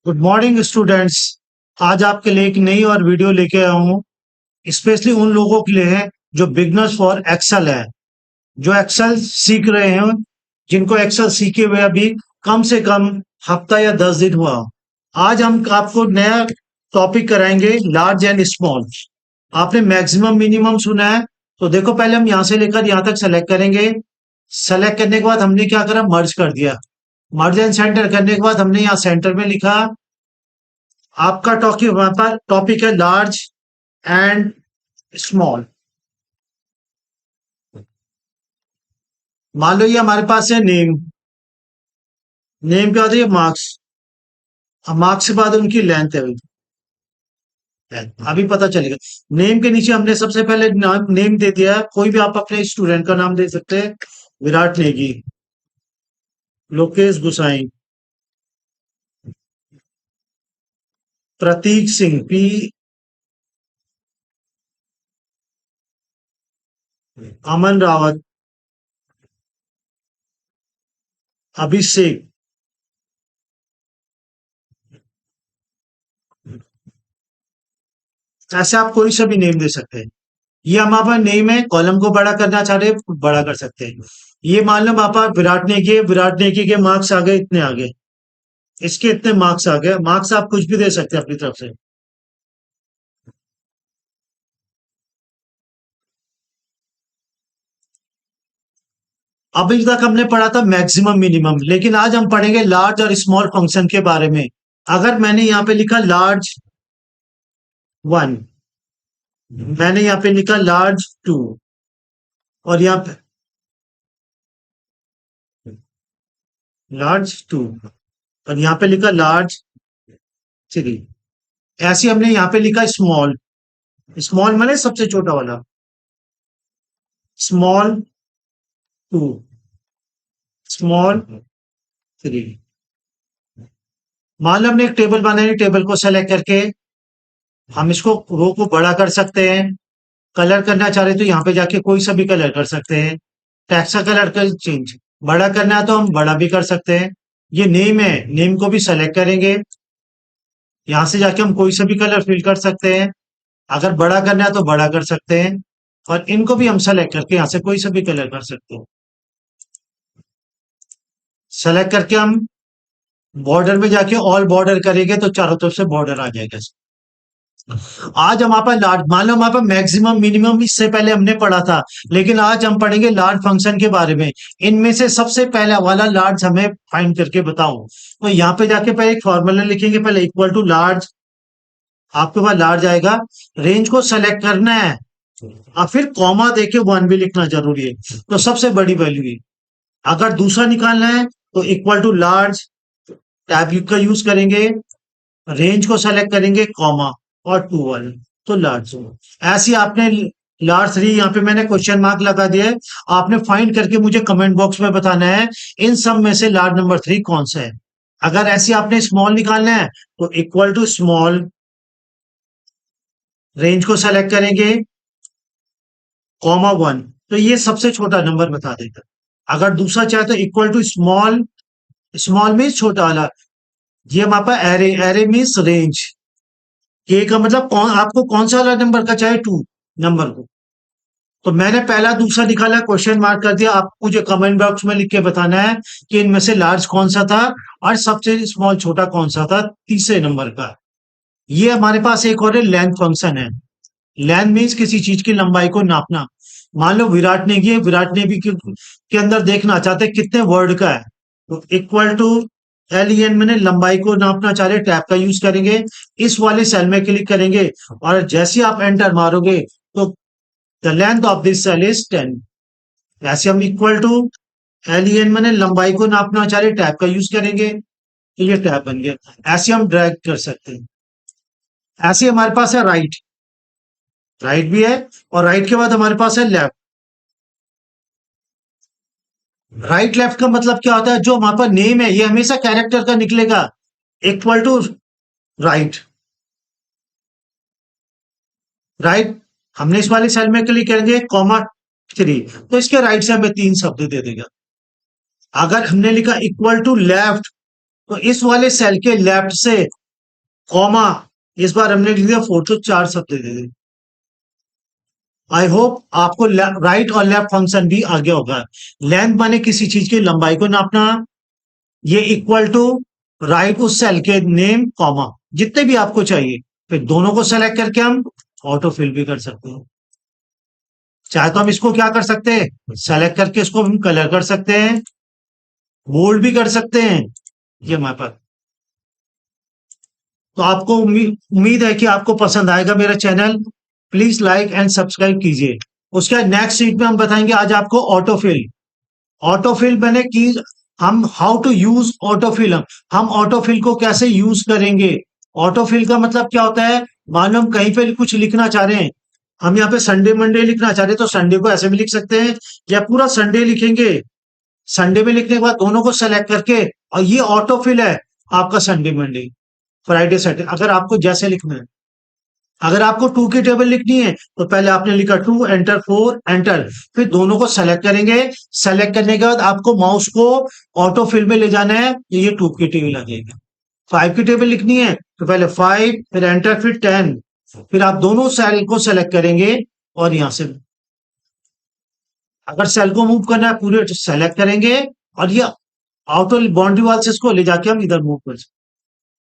Good morning students. आज आपके लिए एक नई और वीडियो लेके आया हूँ। स्पेशली उन लोगों के लिए है जो बिगनर्स फॉर एक्सेल है, जो एक्सेल सीख रहे हैं, जिनको एक्सेल सीखे हुए अभी कम से कम हफ्ता या 10 दिन हुआ। आज हम आपको नया टॉपिक कराएंगे, लार्ज एंड स्मॉल। आपने मैक्सिमम मिनिमम सुना है, तो देखो पहले हम यहाँ से लेकर यहाँ तक सेलेक्ट करेंगे। सेलेक्ट करने के बाद हमने क्या करा, मर्ज कर दिया। मर्ज एंड सेंटर करने के बाद हमने यहाँ सेंटर में लिखा। आपका टॉपिक वहां पर टॉपिक है लार्ज एंड स्मॉल। मान लो ये हमारे पास है नेम। नेम के बाद ये मार्क्स। अब मार्क्स के बाद उनकी लेंथ है। अभी पता चलेगा। नेम के नीचे हमने सबसे पहले नाम नेम दे दिया। कोई भी आप अपने स्टूडेंट का नाम दे सकते हैं। विराट नेगी, लोकेश गुसाई, प्रतीक सिंह, पी, अमन रावत, अभिषेक। ऐसे आप कोई सा भी नेम दे सकते हैं। ये हमारा नेम है, कॉलम को बड़ा करना चाह रहे हैं, बड़ा कर सकते हैं। ये मान लो पापा विराट नेगी है, विराट नेगी के मार्क्स आ गए इतने, आगे इसके इतने मार्क्स आ गए। मार्क्स आप कुछ भी दे सकते हैं अपनी तरफ से। अभी तक हमने पढ़ा था मैक्सिमम मिनिमम, लेकिन आज हम पढ़ेंगे लार्ज और स्मॉल फंक्शन के बारे में। अगर मैंने यहाँ पे लिखा लार्ज 1, मैंने यहाँ पे लिखा लार्ज 2, और यहाँ पे लार्ज 2, और यहाँ पे लिखा लार्ज 3। ऐसे हमने यहाँ पे लिखा स्मॉल। स्मॉल माने सबसे छोटा वाला, स्मॉल 2, स्मॉल 3। मान लो हमने एक टेबल बनाई, टेबल को सेलेक्ट करके हम इसको रो को बड़ा कर सकते हैं। कलर करना चाह रहे तो यहाँ पे जाके कोई सा भी कलर कर सकते हैं। टेक्स्ट का कलर का चेंज, बड़ा करना है तो हम बड़ा भी कर सकते हैं। ये नेम है, नेम को भी सेलेक्ट करेंगे। यहाँ से जाके हम कोई सा भी कलर फिल कर सकते हैं। अगर बड़ा करना है तो बड़ा कर सकते हैं, और इनको भी हम सेलेक्ट करके यहाँ से कोई सा भी कलर कर सकते हैं। सेलेक्ट करके हम बॉर्डर में जाके ऑल बॉर्डर करेंगे तो चारों तरफ से बॉर्डर आ जाएगा। आज हमारे पास लार्ज, मान लो हमारे पास मैक्सिमम मिनिमम इससे पहले हमने पढ़ा था, लेकिन आज हम पढ़ेंगे लार्ज फंक्शन के बारे में। इनमें से सबसे पहला वाला लार्ज हमें फाइंड करके बताओ। तो यहाँ पे जाके पहले एक फॉर्मूला लिखेंगे, पहले इक्वल टू लार्ज। आपके पास लार्ज आएगा, रेंज को सेलेक्ट करना है और फिर कॉमा देके 1 भी लिखना जरूरी है, तो सबसे बड़ी वैल्यू है। अगर दूसरा निकालना है तो इक्वल टू लार्ज, टैब का यूज करेंगे, रेंज को सेलेक्ट करेंगे, कॉमा और 2 1, तो लार्ज हो। ऐसे ही आपने लार्ज 3, यहाँ पे मैंने क्वेश्चन मार्क लगा दिया है। आपने फाइंड करके मुझे कमेंट बॉक्स में बताना है इन सब में से लार्ज नंबर 3 कौन सा है। अगर ऐसे आपने स्मॉल निकालना है तो इक्वल टू स्मॉल, रेंज को सेलेक्ट करेंगे, कॉमा 1, तो ये सबसे छोटा नंबर बता देगा। अगर दूसरा चाहे तो equal to small, small means छोटा वाला। ये हमारा एरे, एरे मीन्स रेंज। के का मतलब कौन, आपको कौन सा वाला नंबर का चाहे, 2 नंबर को। तो मैंने पहला दूसरा निकाला, क्वेश्चन मार्क कर दिया। आपको मुझे कमेंट बॉक्स में लिख के बताना है कि इनमें से लार्ज कौन सा था और सबसे स्मॉल छोटा कौन सा था, तीसरे नंबर का। ये हमारे पास एक और लेंथ फंक्शन है। लेंथ मीन्स किसी चीज की लंबाई को नापना। मान लो विराट नेगी है, विराट नेगी के अंदर देखना चाहते हैं कितने वर्ड का है, तो इक्वल टू LEN, मैंने लंबाई को नापना चाह रहे, टैब का यूज करेंगे, इस वाले सेल में क्लिक करेंगे, और जैसे ही आप एंटर मारोगे तो the length of this cell is 10। ऐसे हम इक्वल टू LEN, मैंने लंबाई को नापना चाह रहे, टैब का यूज करेंगे, तो ये टैब बन गया। ऐसे हम ड्रैग कर सकते हैं। ऐसे हमारे पास है राइट, राइट भी है, और राइट के बाद हमारे पास है लेफ्ट। राइट लेफ्ट का मतलब क्या होता है, जो हमारे पास नेम है ये हमेशा कैरेक्टर का निकलेगा, इक्वल टू राइट। राइट, हमने इस वाले सेल में क्लिक करेंगे, कॉमा 3, तो इसके राइट से हमें 3 शब्द दे देगा। अगर हमने लिखा इक्वल टू लेफ्ट, तो इस वाले सेल के लेफ्ट से कॉमा, इस बार हमने लिख दिया 4, तो 4 शब्द दे दिए। आई होप आपको राइट और लेफ्ट फंक्शन भी आ गया होगा। लेंथ माने किसी चीज की लंबाई को नापना, ये इक्वल टू राइट उस सेल के नेम कॉमा, जितने भी आपको चाहिए। फिर दोनों को सेलेक्ट करके हम ऑटो फिल भी कर सकते हैं। चाहे तो हम इसको क्या कर सकते हैं, सेलेक्ट करके इसको हम कलर कर सकते हैं, बोल्ड भी कर सकते हैं। ये हमारे पास, तो आपको उम्मीद है कि आपको पसंद आएगा मेरा channel. Please like and subscribe कीजिए। उसके बाद नेक्स्ट शीट में हम बताएंगे आज आपको ऑटोफिल। ऑटोफिल मैंने की, हम हाउ टू यूज ऑटोफिल, हम ऑटोफिल को कैसे यूज करेंगे। ऑटोफिल का मतलब क्या होता है, मान लो हम कहीं पे कुछ लिखना चाह रहे हैं, हम यहाँ पे संडे मंडे लिखना चाह रहे हैं, तो संडे को ऐसे भी लिख सकते हैं, या पूरा संडे लिखेंगे। संडे में लिखने के बाद दोनों को सेलेक्ट करके, और ये ऑटोफिल है आपका संडे मंडे फ्राइडे सैटरडे, अगर आपको जैसे लिखना है। अगर आपको 2 की टेबल लिखनी है तो पहले आपने लिखा 2, एंटर 4, एंटर, फिर दोनों को सेलेक्ट करेंगे। सेलेक्ट करने के बाद आपको माउस को ऑटो फिल में ले जाना है, ये 2 की टेबल आ जाएगी। 5 की टेबल लिखनी है तो पहले 5, फिर एंटर, फिर 10, फिर आप दोनों सेल को सेलेक्ट करेंगे और यहां से अगर सेल को मूव करना है पूरे सेलेक्ट करेंगे, और ये आउटर बाउंड्री वाल से इसको ले जाके हम इधर मूव कर सकते।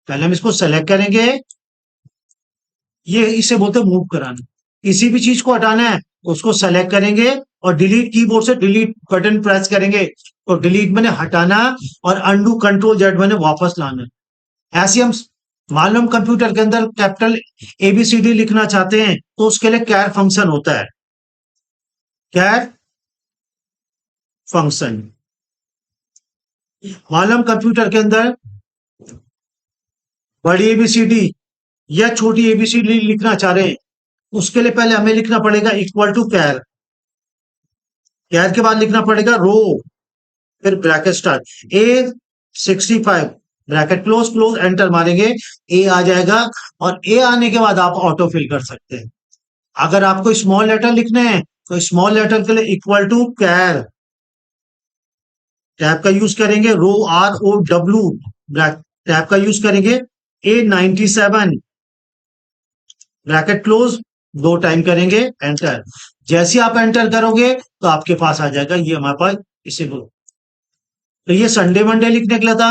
पहले हम इसको सेलेक्ट करेंगे, ये इसे बोलते हैं मूव कराना। किसी भी चीज को हटाना है तो उसको सेलेक्ट करेंगे और डिलीट कीबोर्ड से डिलीट बटन प्रेस करेंगे, तो डिलीट मैंने हटाना, और अंडू कंट्रोल जेड मैंने वापस लाना। ऐसे हम मान लो हम कंप्यूटर के अंदर कैपिटल एबीसीडी लिखना चाहते हैं तो उसके लिए कैर फंक्शन होता है, कैर फंक्शन। मान लो हम कंप्यूटर के अंदर बड़ी एबीसीडी या छोटी एबीसीडी लिखना चाह रहे हैं, उसके लिए पहले हमें लिखना पड़ेगा इक्वल टू कैर, कैर के बाद लिखना पड़ेगा रो, फिर bracket start A65, bracket close close, enter मारेंगे, ए आ जाएगा। और ए आने के बाद आप ऑटो फिल कर सकते हैं। अगर आपको स्मॉल लेटर लिखने हैं तो स्मॉल लेटर के लिए इक्वल टू कैर, टैब का यूज करेंगे, रो ROW, टैब का यूज करेंगे, A97, ब्रैकेट क्लोज, 2 टाइम करेंगे, एंटर। जैसे आप एंटर करोगे तो आपके पास आ जाएगा ये हमारे पास, इसे बोलो। तो ये संडे मंडे लिखने के लिए था।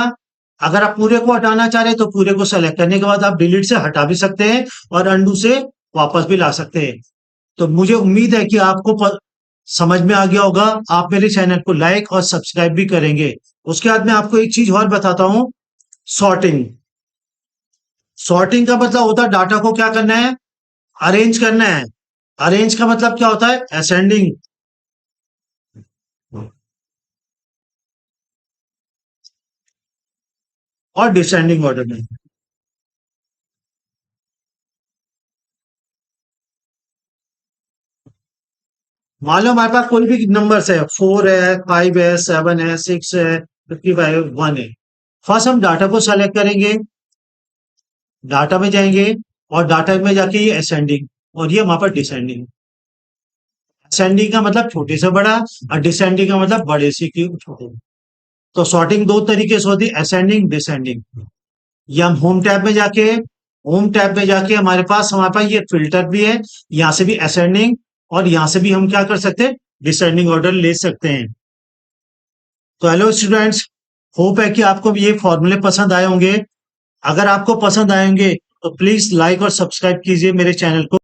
अगर आप पूरे को हटाना चाह रहे हैं तो पूरे को सेलेक्ट करने के बाद आप डिलीट से हटा भी सकते हैं और अंडू से वापस भी ला सकते हैं। तो मुझे उम्मीद है कि आपको समझ में आ गया होगा। आप मेरे चैनल को लाइक और सब्सक्राइब भी करेंगे। उसके बाद मैं आपको एक चीज और बताता हूं, सॉर्टिंग। सॉर्टिंग का मतलब होता है डाटा को क्या करना है, अरेंज करना है। अरेंज का मतलब क्या होता है, असेंडिंग और डिसेंडिंग ऑर्डर में। मान लो हमारे पास कोई भी नंबर है, 4 है, 5 है, 7 है, 6 है, 55, 1 है। फर्स्ट हम डाटा को सेलेक्ट करेंगे, डाटा में जाएंगे, और डाटा में जाके ये असेंडिंग, और ये हमारे पास डिसेंडिंग। असेंडिंग का मतलब छोटे से बड़ा, और डिसेंडिंग का मतलब बड़े से की छोटे। तो सॉर्टिंग 2 तरीके से होती है, असेंडिंग डिसेंडिंग। ये हम होम टैब में जाके हमारे पास ये फिल्टर भी है, यहाँ से भी असेंडिंग, और यहां से भी हम क्या कर सकते हैं, डिसेंडिंग ऑर्डर ले सकते हैं। तो हेलो स्टूडेंट्स, होप है कि आपको ये फॉर्मूले पसंद आए होंगे। अगर आपको पसंद आएंगे तो प्लीज लाइक और सब्सक्राइब कीजिए मेरे चैनल को।